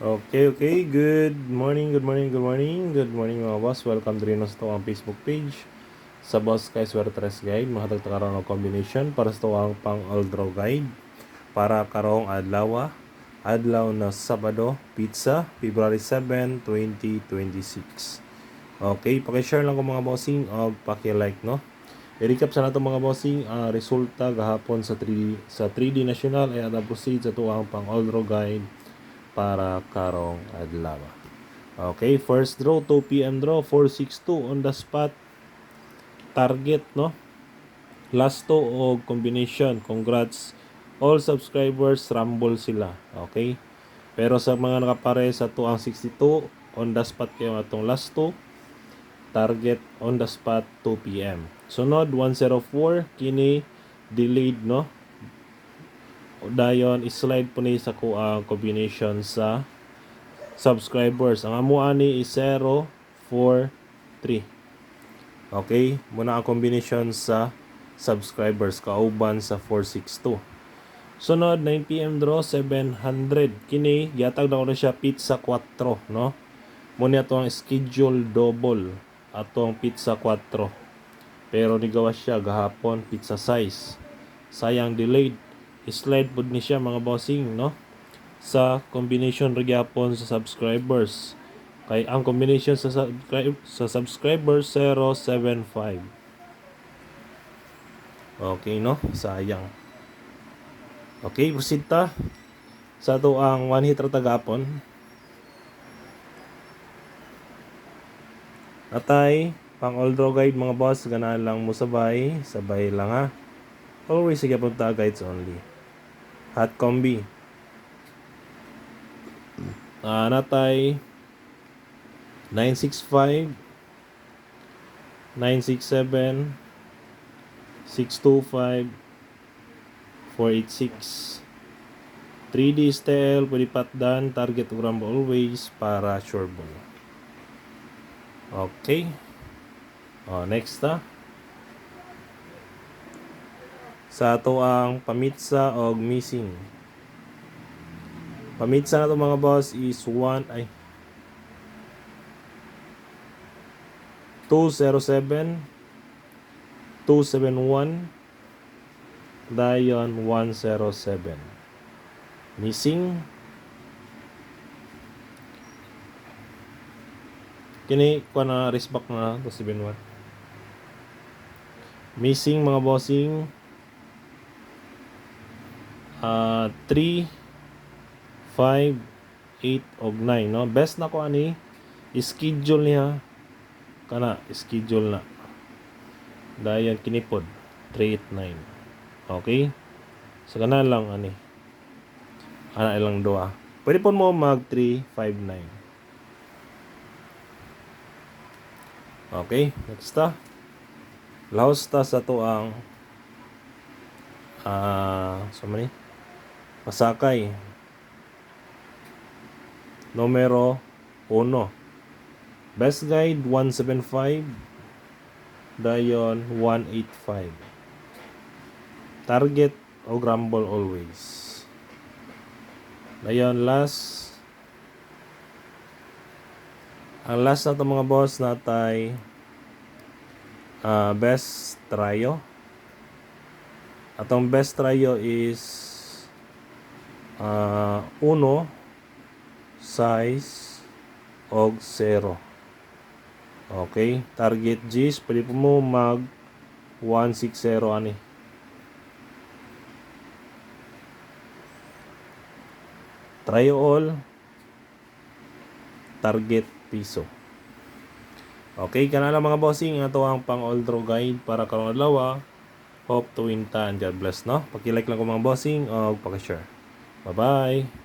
Okay. Good morning mga boss. Welcome to rin sa ang Facebook page. Sa Boss Kay Swertres Guide, mahatag ta karon og combination para sa ang pang all draw guide para karong adlaw na Sabado, pizza, February 7, 2026. Okay, paki-share lang ko mga bossing og paki-like no. I-recap sa nato mga bossing resulta gahapon sa 3D National ay ada proceed sa tuang pang all draw guide para karong adlaw. Okay, first draw 2 PM draw 462 on the spot target no. Last two o combination. Congrats all subscribers, rumble sila. Okay? Pero sa mga nakapare sa tuang 62 on the spot kayo atong last two target on the spot 2 PM. Sunod 104 kini delayed no. Dayon slide po ni sa kuang combination sa subscribers. Ang amo ani is 0 4 3. Okay, muna ang combination sa subscribers kauban sa 462. Sunod 9 PM draw 700. Kini giatag na ko na siya pizza 4 no. Muna ato ang schedule double atong pizza 4. Pero nigawa siya gahapon pizza size. Sayang delayed. Slide pud ni siya mga bossing no sa combination ra gyapon sa subscribers. Kay ang combination sa subscribers 075. Okay no, sayang. Okay, proceed ta sa to ang one hit ra tagapon. Atay pang all draw guide mga boss, ganahan lang mo sabay lang ha. Always sige punta guides only. Hot combi. Natay 965 967 625 486 3D style pwede patdan target rumble always para sure ball. Okay, next sa ato ang pamitsa og missing. Pamitsa na to mga boss is 207 271 dayon 107. Missing kini ko na respect na 271. Missing mga bossing 3 5 8 og 9 no. Best na ko ani schedule niya kana schedule na dayon kinipod 389. Okay, so kana lang ani ana ilang duha pwede po mo mag 359. Okay, next laos ta sa to ang so mani pasakay numero 1. Best guide 175 dayon 185. Target o rumble always. Dayon last ang last na to mga boss natay best tryo. Atong best tryo is 1 size og 0. Okay, target G's pwede po mo mag 160 ani. Try all target piso. Okay, kana lang mga bossing ato ang pang all draw guide para karong adlaw. Hope to win ta and God bless no. Paki-like lang ko mga bossing o paki-share. Bye-bye.